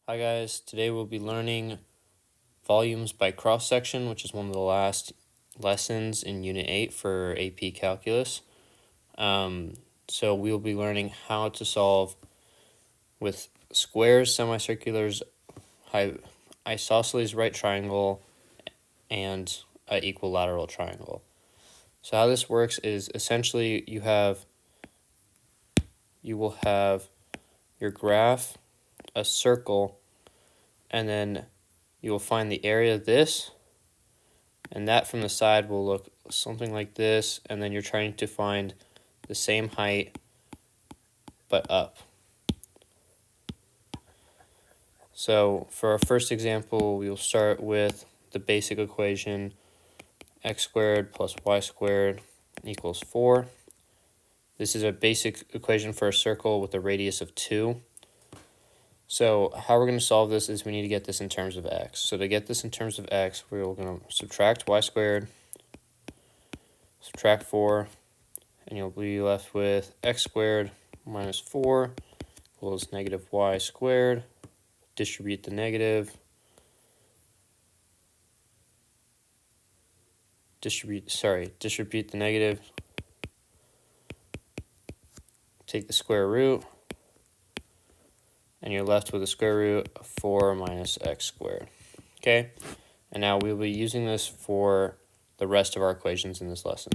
Hi guys, today we'll be learning volumes by cross-section, which is one of the last lessons in Unit 8 for AP Calculus. So we'll be learning how to solve with squares, semicirculars, isosceles right triangle, and an equilateral triangle. So how this works is essentially you will have your graph, a circle, and then you will find the area of this, and that from the side will look something like this, and then you're trying to find the same height but up. So for our first example, we will start with the basic equation x squared plus y squared equals 4. This is a basic equation for a circle with a radius of 2. So how we're going to solve this is we need to get this in terms of x. So to get this in terms of x, we're going to subtract y squared, subtract 4, and you'll be left with x squared minus 4 equals negative y squared. Distribute the negative. Distribute the negative. Take the square root, and you're left with a square root of 4 minus x squared. Okay, and now we'll be using this for the rest of our equations in this lesson.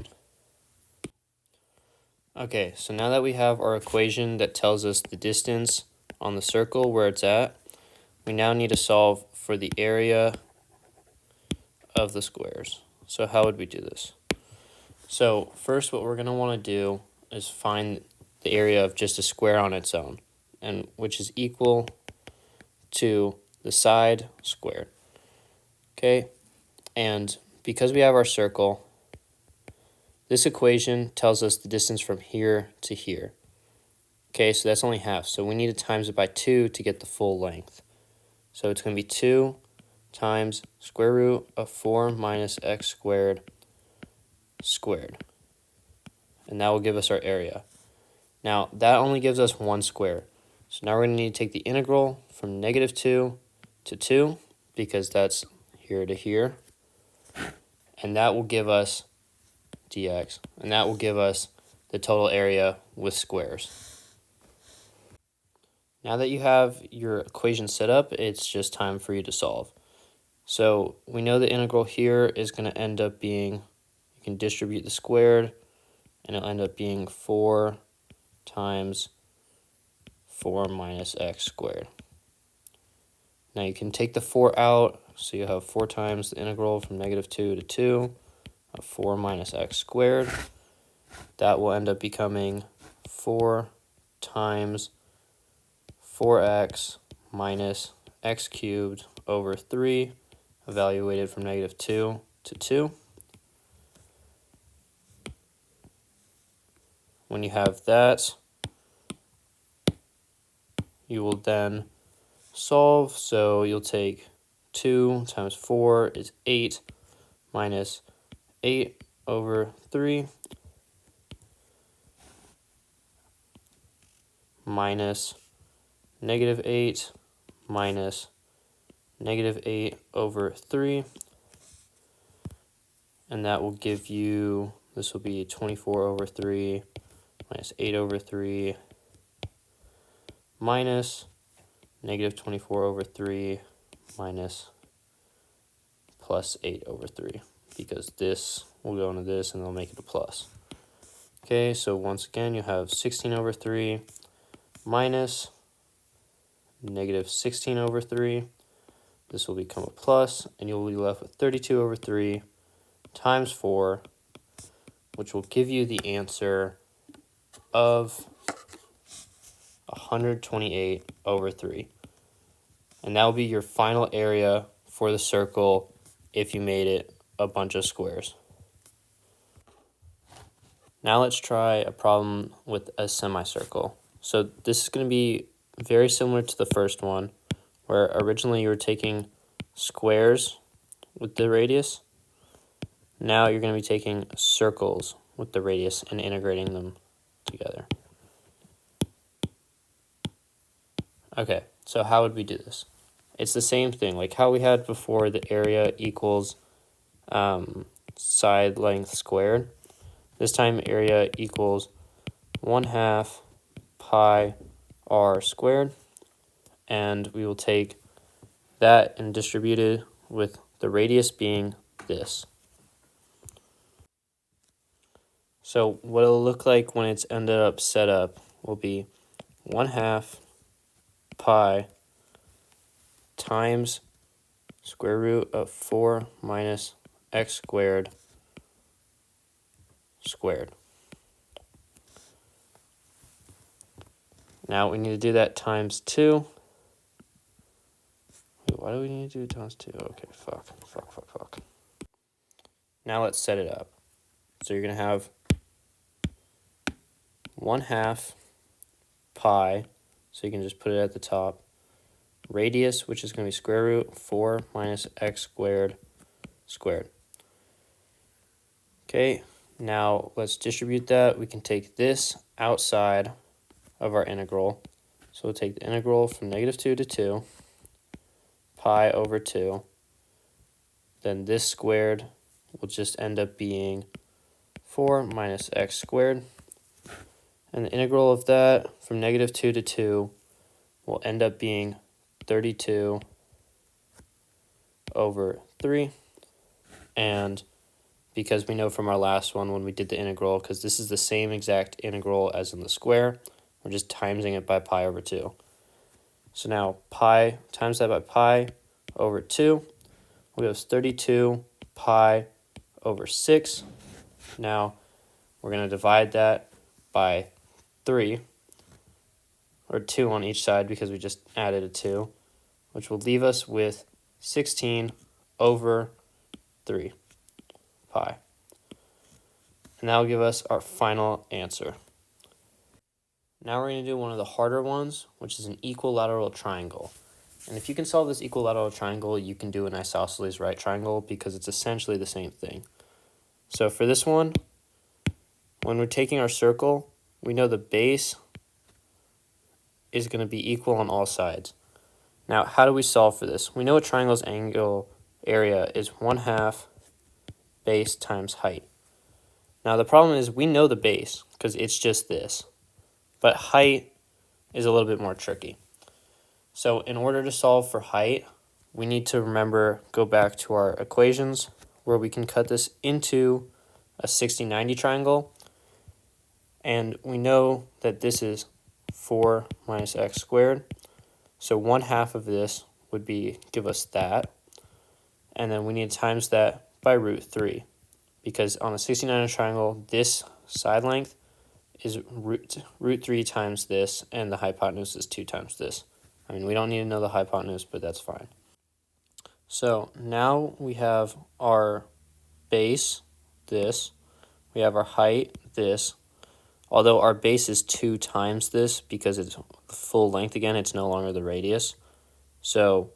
Okay, so now that we have our equation that tells us the distance on the circle where it's at, we now need to solve for the area of the squares. So how would we do this? So first what we're going to want to do is find the area of just a square on its own, and which is equal to the side squared. Okay, and because we have our circle, this equation tells us the distance from here to here. Okay, so that's only half, so we need to times it by 2 to get the full length. So it's going to be 2 times square root of 4 minus x squared squared. And that will give us our area. Now, that only gives us one square. So now we're going to need to take the integral from negative 2 to 2, because that's here to here. And that will give us dx. And that will give us the total area with squares. Now that you have your equation set up, it's just time for you to solve. So we know the integral here is going to end up being, you can distribute the squared, and it'll end up being 4 times 4 minus x squared. Now you can take the 4 out, so you have 4 times the integral from negative 2 to 2 of 4 minus x squared. That will end up becoming 4 times 4x minus x cubed over 3, evaluated from negative 2 to 2. When you have that, you will then solve. So you'll take 2 times 4 is 8 minus 8 over 3 minus negative 8 minus negative 8 over 3. And that will give you, this will be 24 over 3 minus 8 over 3 minus negative 24 over 3 minus plus 8 over 3, because this will go into this and they'll make it a plus. Okay, so once again you have 16 over 3 minus negative 16 over 3. This will become a plus, and you'll be left with 32 over 3 times 4, which will give you the answer of 128 over 3. And that will be your final area for the circle if you made it a bunch of squares. Now let's try a problem with a semicircle. So this is going to be very similar to the first one, where originally you were taking squares with the radius. Now you're going to be taking circles with the radius and integrating them together. Okay, so how would we do this? it's the same thing, like how we had before, the area equals side length squared. This time area equals 1/2 pi r squared, and we will take that and distribute it with the radius being this. So what it'll look like when it's ended up set up will be 1/2 pi times square root of 4 minus x squared squared. Now we need to do that times 2. Wait, why do we need to do it times 2? Okay, fuck. Now let's set it up. So you're going to have 1/2 pi, so you can just put it at the top. Radius, which is going to be square root 4 minus x squared squared. Okay, now let's distribute that. We can take this outside of our integral. So we'll take the integral from -2 to 2, pi over 2. Then this squared will just end up being 4 minus x squared. And the integral of that from -2 to 2 will end up being 32 over 3. And because we know from our last one when we did the integral, because this is the same exact integral as in the square, we're just timesing it by pi over 2. So now pi times that by pi over 2, we have 32 pi over 6. Now we're going to divide that by 3, or 2 on each side because we just added a 2, which will leave us with 16 over 3 pi. And that will give us our final answer. Now we're going to do one of the harder ones, which is an equilateral triangle. And if you can solve this equilateral triangle, you can do an isosceles right triangle because it's essentially the same thing. So for this one, when we're taking our circle, we know the base is going to be equal on all sides. Now, how do we solve for this? We know a triangle's angle area is 1/2 base times height. Now, the problem is we know the base because it's just this, but height is a little bit more tricky. So in order to solve for height, we need to go back to our equations where we can cut this into a 60-90 triangle. And we know that this is 4 minus x squared. So 1/2 of this would give us that. And then we need to times that by root 3. Because on a 60-90 triangle, this side length is root 3 times this, and the hypotenuse is 2 times this. I mean, we don't need to know the hypotenuse, but that's fine. So now we have our base, this. We have our height, this. Although our base is 2 times this because it's the full length again, it's no longer the radius. So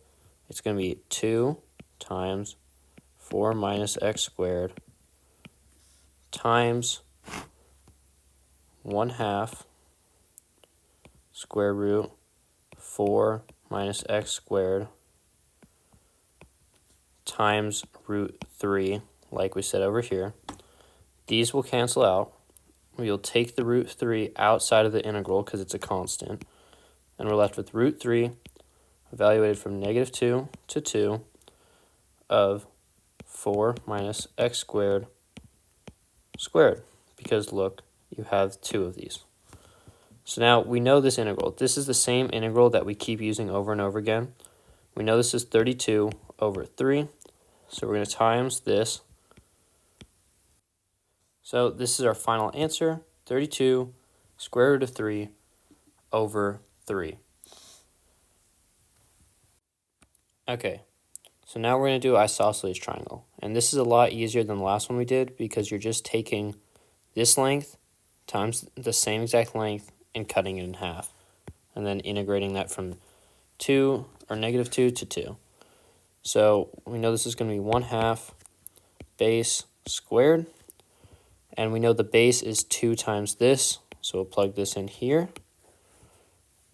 it's going to be 2 times 4 minus x squared times 1/2 square root 4 minus x squared times root 3, like we said over here. These will cancel out. We'll take the root 3 outside of the integral because it's a constant. And we're left with root 3 evaluated from -2 to 2 of 4 minus x squared squared. Because look, you have 2 of these. So now we know this integral. This is the same integral that we keep using over and over again. We know this is 32 over 3. So we're going to times this. So this is our final answer, 32 square root of 3 over 3. Okay, so now we're going to do isosceles triangle. And this is a lot easier than the last one we did because you're just taking this length times the same exact length and cutting it in half. And then integrating that from 2 or -2 to 2. So we know this is going to be 1/2 base squared. And we know the base is 2 times this. So we'll plug this in here.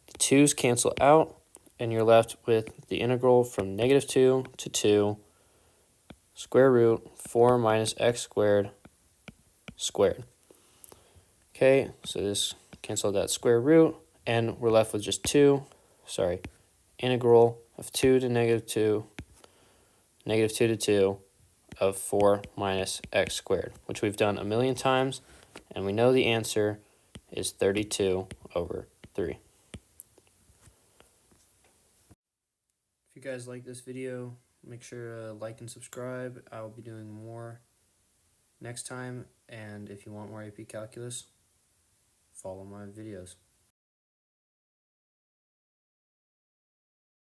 The 2's cancel out. and you're left with the integral from -2 to 2 square root 4 minus x squared squared. Okay, so this cancel that square root, and we're left with just integral of 2 to -2, -2 to 2 of 4 minus x squared, which we've done a million times, and we know the answer is 32/3. If you guys like this video, make sure to like and subscribe. I will be doing more next time, and if you want more AP Calculus, follow my videos.